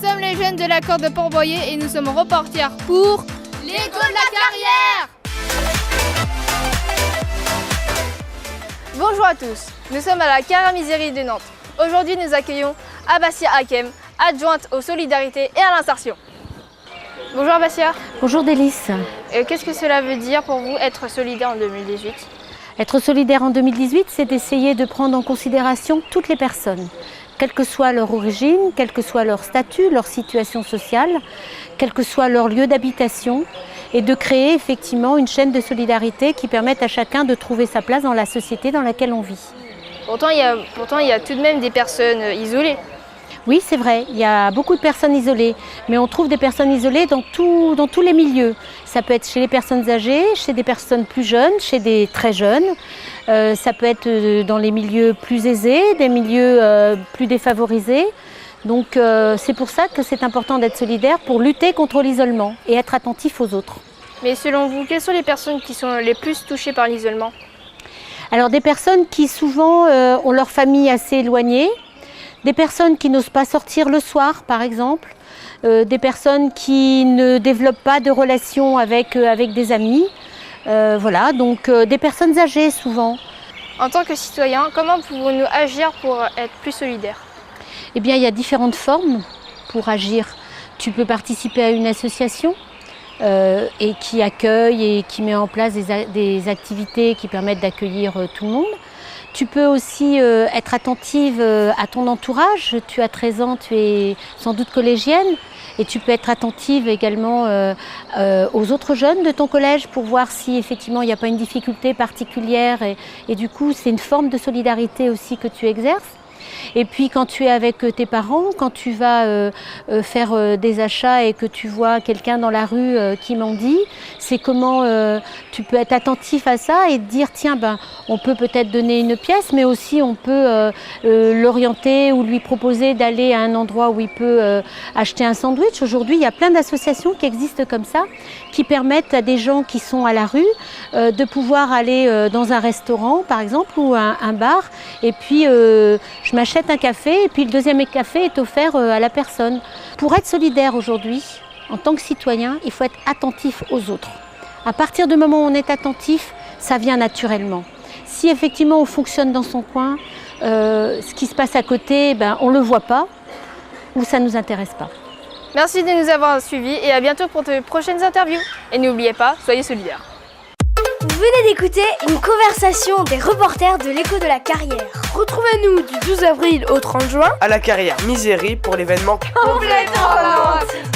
sommes les jeunes de la Corde de Port-Boyer et nous sommes reporters pour l'écho de la carrière. Bonjour à tous, nous sommes à la Carrière Misery de Nantes. Aujourd'hui nous accueillons Abassia Hakem, adjointe aux solidarités et à l'insertion. Bonjour Abassia. Bonjour Délice. Qu'est-ce que cela veut dire pour vous être solidaire en 2018 ? Être solidaire en 2018, c'est d'essayer de prendre en considération toutes les personnes, quelle que soit leur origine, quel que soit leur statut, leur situation sociale, quel que soit leur lieu d'habitation, et de créer effectivement une chaîne de solidarité qui permette à chacun de trouver sa place dans la société dans laquelle on vit. Pourtant, il y a tout de même des personnes isolées. Oui, c'est vrai, il y a beaucoup de personnes isolées, mais on trouve des personnes isolées dans tous les milieux. Ça peut être chez les personnes âgées, chez des personnes plus jeunes, chez des très jeunes. Ça peut être dans les milieux plus aisés, des milieux plus défavorisés. Donc c'est pour ça que c'est important d'être solidaire pour lutter contre l'isolement et être attentif aux autres. Mais selon vous, quelles sont les personnes qui sont les plus touchées par l'isolement ? Alors des personnes qui souvent ont leur famille assez éloignée, des personnes qui n'osent pas sortir le soir par exemple, des personnes qui ne développent pas de relations avec des amis, voilà, donc des personnes âgées souvent. En tant que citoyen, comment pouvons-nous agir pour être plus solidaires ? Eh bien, il y a différentes formes pour agir. Tu peux participer à une association et qui accueille et qui met en place des activités qui permettent d'accueillir tout le monde. Tu peux aussi être attentive à ton entourage. Tu as 13 ans, tu es sans doute collégienne. Et tu peux être attentive également aux autres jeunes de ton collège pour voir si effectivement il n'y a pas une difficulté particulière. Et du coup, c'est une forme de solidarité aussi que tu exerces. Et puis quand tu es avec tes parents, quand tu vas faire des achats et que tu vois quelqu'un dans la rue qui mendie, c'est comment tu peux être attentif à ça et te dire tiens, on peut peut-être donner une pièce, mais aussi on peut l'orienter ou lui proposer d'aller à un endroit où il peut acheter un sandwich. Aujourd'hui, il y a plein d'associations qui existent comme ça, qui permettent à des gens qui sont à la rue de pouvoir aller dans un restaurant par exemple ou un bar et puis je m'achète un café et puis le deuxième café est offert à la personne. Pour être solidaire aujourd'hui, en tant que citoyen, il faut être attentif aux autres. À partir du moment où on est attentif, ça vient naturellement. Si effectivement on fonctionne dans son coin, ce qui se passe à côté, on ne le voit pas ou ça ne nous intéresse pas. Merci de nous avoir suivis et à bientôt pour de prochaines interviews. Et n'oubliez pas, soyez solidaires. Vous venez d'écouter une conversation des reporters de l'écho de la carrière. Retrouvez-nous du 12 avril au 30 juin à la Carrière Misery pour l'événement Complètement Nantes.